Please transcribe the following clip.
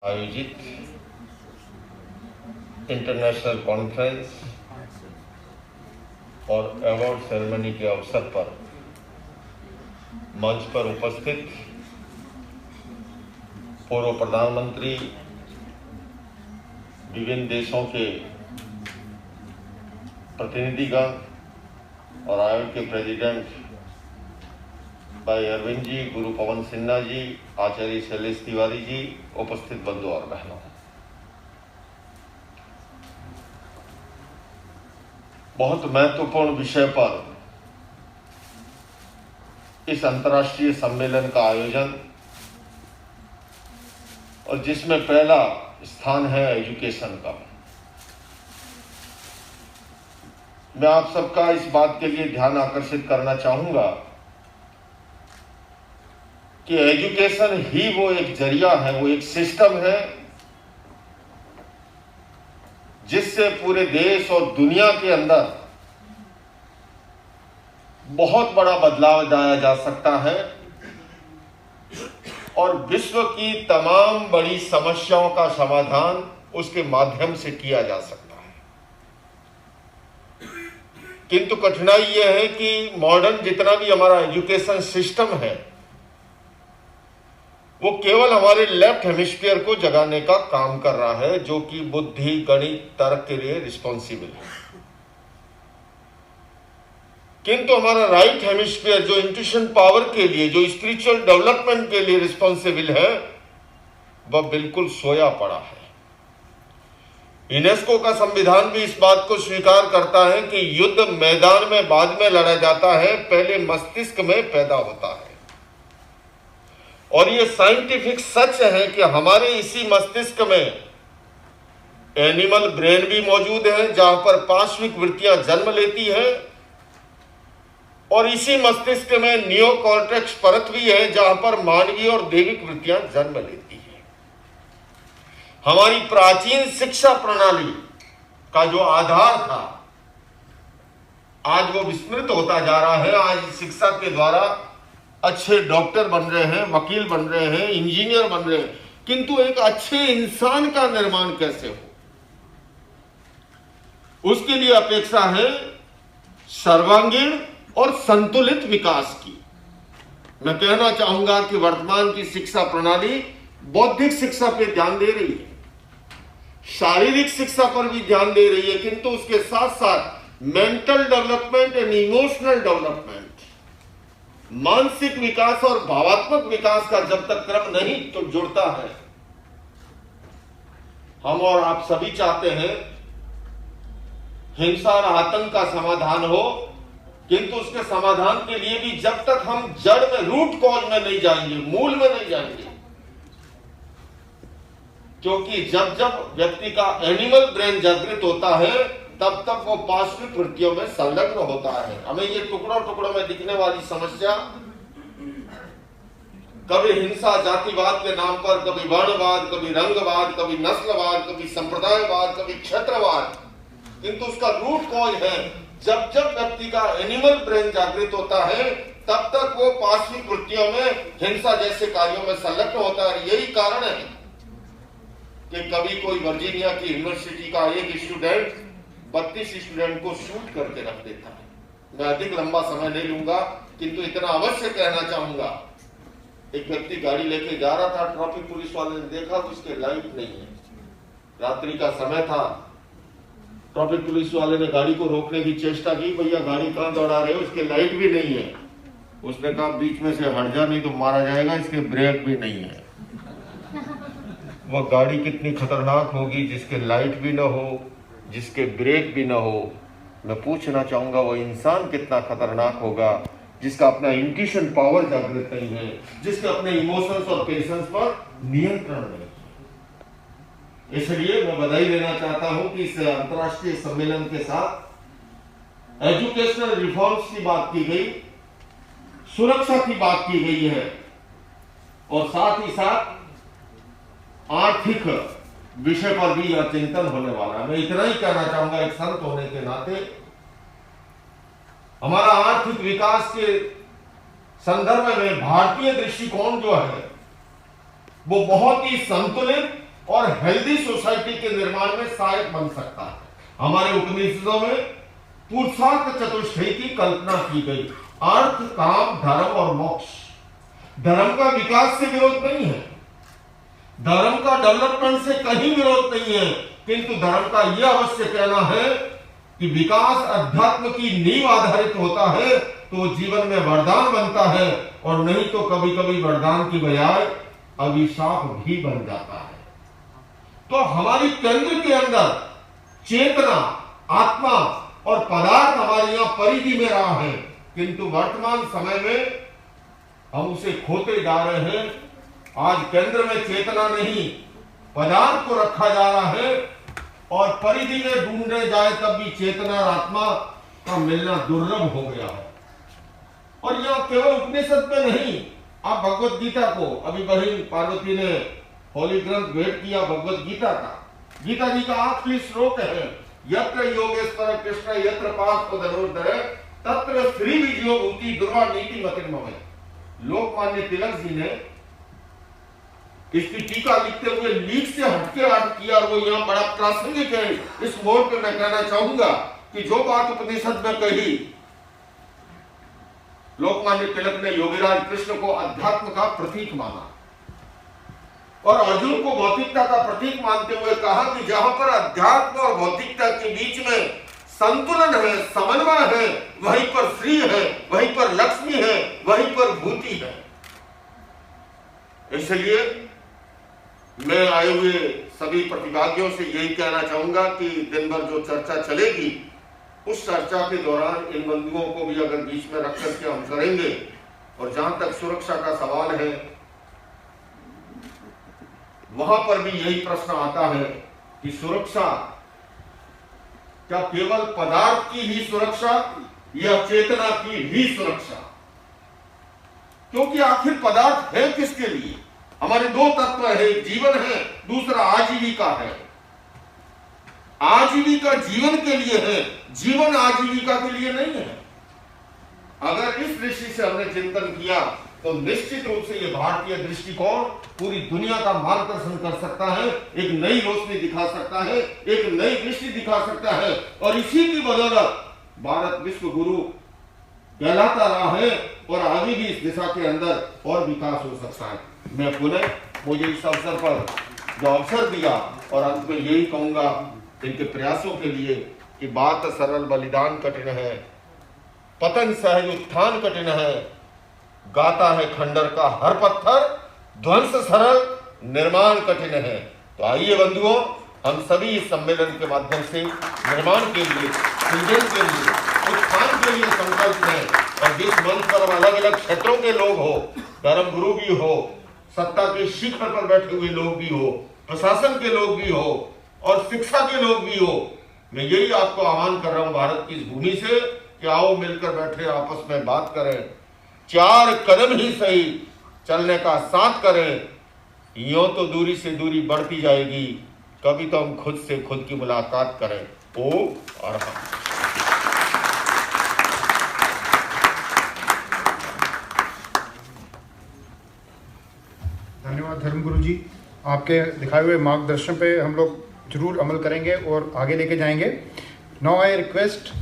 आयोजित international conference और award ceremony के अवसर पर मंच पर उपस्थित पूर्व प्रधानमंत्री, विभिन्न देशों के प्रतिनिधिगण और आयोग के प्रेसिडेंट भाई अरविंद जी, गुरु पवन सिन्हा जी, आचार्य शैलेश तिवारी जी, उपस्थित बंधु और बहनों, बहुत महत्वपूर्ण विषय पर इस अंतर्राष्ट्रीय सम्मेलन का आयोजन और जिसमें पहला स्थान है एजुकेशन का। मैं आप सबका इस बात के लिए ध्यान आकर्षित करना चाहूंगा कि एजुकेशन ही वो एक जरिया है, वो एक सिस्टम है जिससे पूरे देश और दुनिया के अंदर बहुत बड़ा बदलाव लाया जा सकता है और विश्व की तमाम बड़ी समस्याओं का समाधान उसके माध्यम से किया जा सकता है। किंतु कठिनाई यह है कि मॉडर्न जितना भी हमारा एजुकेशन सिस्टम है वो केवल हमारे लेफ्ट हेमिस्फीयर को जगाने का काम कर रहा है, जो कि बुद्धि, गणित, तर्क के लिए रिस्पॉन्सिबल है। किंतु हमारा राइट हेमिस्फीयर जो इंट्यूशन पावर के लिए, जो स्पिरिचुअल डेवलपमेंट के लिए रिस्पॉन्सिबल है, वह बिल्कुल सोया पड़ा है। यूनेस्को का संविधान भी इस बात को स्वीकार करता है कि युद्ध मैदान में बाद में लड़ा जाता है, पहले मस्तिष्क में पैदा होता है। और ये साइंटिफिक सच है कि हमारे इसी मस्तिष्क में एनिमल ब्रेन भी मौजूद है, जहां पर पांचविक वृत्तियां जन्म लेती है, और इसी मस्तिष्क में नियोकॉर्टेक्स परत भी है, जहां पर मानवीय और दैविक वृत्तियां जन्म लेती है। हमारी प्राचीन शिक्षा प्रणाली का जो आधार था, आज वो विस्मृत होता जा रहा है। आज शिक्षा के द्वारा अच्छे डॉक्टर बन रहे हैं, वकील बन रहे हैं, इंजीनियर बन रहे हैं, किंतु एक अच्छे इंसान का निर्माण कैसे हो, उसके लिए अपेक्षा है सर्वांगीण और संतुलित विकास की। मैं कहना चाहूंगा कि वर्तमान की शिक्षा प्रणाली बौद्धिक शिक्षा पे ध्यान दे रही है, शारीरिक शिक्षा पर भी ध्यान दे रही है, किंतु उसके साथ साथ mental development and emotional development, मानसिक विकास और भावात्मक विकास का जब तक क्रम नहीं तो जुड़ता है। हम और आप सभी चाहते हैं हिंसा और आतंक का समाधान हो, किंतु उसके समाधान के लिए भी जब तक हम जड़ में, रूट कॉज में नहीं जाएंगे, मूल में नहीं जाएंगे, क्योंकि जब जब व्यक्ति का एनिमल ब्रेन जागृत होता है तब तक वो पांचविक वृत्तियों में संलग्न होता है। हमें ये टुकड़ों टुकड़ों में दिखने वाली समस्या, कभी हिंसा जातिवाद के नाम पर, कभी वर्णवाद, कभी रंगवाद, कभी नस्लवाद, कभी संप्रदायवाद, कभी क्षेत्रवाद, किंतु उसका रूट कॉज है जब जब व्यक्ति का एनिमल ब्रेन जागृत होता है तब तक वो पांचविक वृत्तियों में, हिंसा जैसे कार्यों में संलग्न होता है। यही कारण है कि कभी कोई वर्जीनिया की यूनिवर्सिटी का एक स्टूडेंट 32 स्टूडेंट को शूट करके रख देता है। मैं अधिक लंबा समय नहीं लूंगा, किंतु इतना अवश्य कहना चाहूंगा, एक व्यक्ति गाड़ी लेके जा रहा था, ट्रैफिक पुलिस वाले ने देखा तो उसके लाइट नहीं है, रात्रि का समय था। ट्रैफिक पुलिस वाले ने गाड़ी को रोकने की चेष्टा की, भैया गाड़ी कहां दौड़ा रहे हो, इसके लाइट भी नहीं है। उसने कहा बीच में से हट जा, नहीं तो मारा जाएगा, इसके ब्रेक भी नहीं है। वह गाड़ी कितनी खतरनाक होगी जिसके लाइट भी ना हो, जिसके ब्रेक भी ना हो। मैं पूछना चाहूंगा वह इंसान कितना खतरनाक होगा जिसका अपना इंट्यूशन पावर जागृत नहीं है, जिसके अपने इमोशंस और पेशेंस पर नियंत्रण नहीं। इसलिए मैं बधाई देना चाहता हूं कि इस अंतर्राष्ट्रीय सम्मेलन के साथ एजुकेशनल रिफॉर्म्स की बात की गई, सुरक्षा की बात की गई है, और साथ ही साथ आर्थिक विषय पर भी यह चिंतन होने वाला है। मैं इतना ही कहना चाहूंगा, एक संत होने के नाते हमारा आर्थिक विकास के संदर्भ में भारतीय दृष्टिकोण जो है वो बहुत ही संतुलित और हेल्दी सोसाइटी के निर्माण में सहायक बन सकता है। हमारे उपनिषदों में पुरुषार्थ चतुष्टय की कल्पना की गई, अर्थ, काम, धर्म और मोक्ष। धर्म का विकास से विरोध नहीं है, धर्म का डेवलपमेंट से कहीं विरोध नहीं है, किंतु धर्म का यह अवश्य कहना है कि विकास अध्यात्म की नींव आधारित होता है तो जीवन में वरदान बनता है, और नहीं तो कभी कभी वरदान की बजाय अभिशाप भी बन जाता है। तो हमारी केंद्र के अंदर चेतना, आत्मा और पदार्थ हमारे यहां परिधि में रहा है, किंतु वर्तमान समय में हम उसे खोते जा रहे हैं। आज केंद्र में चेतना नहीं, पदार्थ को रखा जा रहा है, और परिधि में ढूंढने जाए तब भी चेतना और आत्मा का मिलना दुर्लभ हो गया है। और यह केवल उपनिषद में नहीं, आप भगवत गीता को, अभी बहन पार्वती ने होली ग्रंथ भेंट किया भगवत गीता का, गीता जी का आखिरी श्लोक है, यत्र योगेश्वर कृष्ण यत्र पार्थ धनुर्धर तत्र श्री विजयो भूति दुर्वा नीति मतिर्मय। लोकमान्य तिलक जी ने इसकी टीका लिखते हुए लीक से हटके अर्थ किया, और वो यहाँ बड़ा प्रासंगिक है। इस मोड़ पे मैं कहना चाहूंगा कि जो बात उपनिषद में कही, लोकमान्य तिलक ने योगीराज कृष्ण को अध्यात्म का प्रतीक माना और अर्जुन को भौतिकता का प्रतीक मानते हुए कहा कि जहां पर अध्यात्म और भौतिकता के बीच में संतुलन है, समन्वय है, वहीं पर श्री है, वहीं पर लक्ष्मी है, वहीं पर भूति है। इसलिए मैं आए हुए सभी प्रतिभागियों से यही कहना चाहूंगा कि दिन भर जो चर्चा चलेगी, उस चर्चा के दौरान इन बंधुओं को भी अगर बीच में रख करके हम करेंगे। और जहां तक सुरक्षा का सवाल है, वहां पर भी यही प्रश्न आता है कि सुरक्षा क्या केवल पदार्थ की ही सुरक्षा या चेतना की ही सुरक्षा? क्योंकि आखिर पदार्थ है किसके लिए? हमारे दो तत्व है, जीवन है, दूसरा आजीविका है। आजीविका जीवन के लिए है, जीवन आजीविका के लिए नहीं है। अगर इस दृष्टि से हमने चिंतन किया तो निश्चित रूप से यह भारतीय दृष्टिकोण पूरी दुनिया का मार्गदर्शन कर सकता है, एक नई रोशनी दिखा सकता है, एक नई दृष्टि दिखा सकता है। और इसी की बदौलत भारत विश्व गुरु कहलाता रहा है और आगे भी इस दिशा के अंदर और विकास हो सकता है। मैं पुनः मुझे इस अवसर पर जो अवसर दिया, और अंत में यही कहूंगा इनके प्रयासों के लिए कि बात सरल बलिदान कठिन है, पतन सहज उत्थान कठिन है, गाता है खंडर का हर पत्थर, ध्वंस सरल निर्माण कठिन है। तो आइए बंधुओं, हम सभी इस सम्मेलन के माध्यम से निर्माण के लिए, सृजन के लिए, उत्थान के लिए संकल्प लें। और जिस मंच पर अलग अलग क्षेत्रों के लोग हो, धर्म गुरु भी हो, सत्ता के शिखर पर बैठे हुए लोग भी हो, प्रशासन के लोग भी हो और शिक्षा के लोग भी हो, मैं यही आपको आह्वान कर रहा हूं भारत की इस भूमि से कि आओ मिलकर बैठे आपस में बात करें, चार कदम ही सही चलने का साथ करें। यूं तो दूरी से दूरी बढ़ती जाएगी, कभी तो हम खुद से खुद की मुलाकात करें। ओ और हम धन्यवाद धर्मगुरु जी, आपके दिखाए हुए मार्गदर्शन पे हम लोग जरूर अमल करेंगे और आगे लेके जाएंगे। Now I request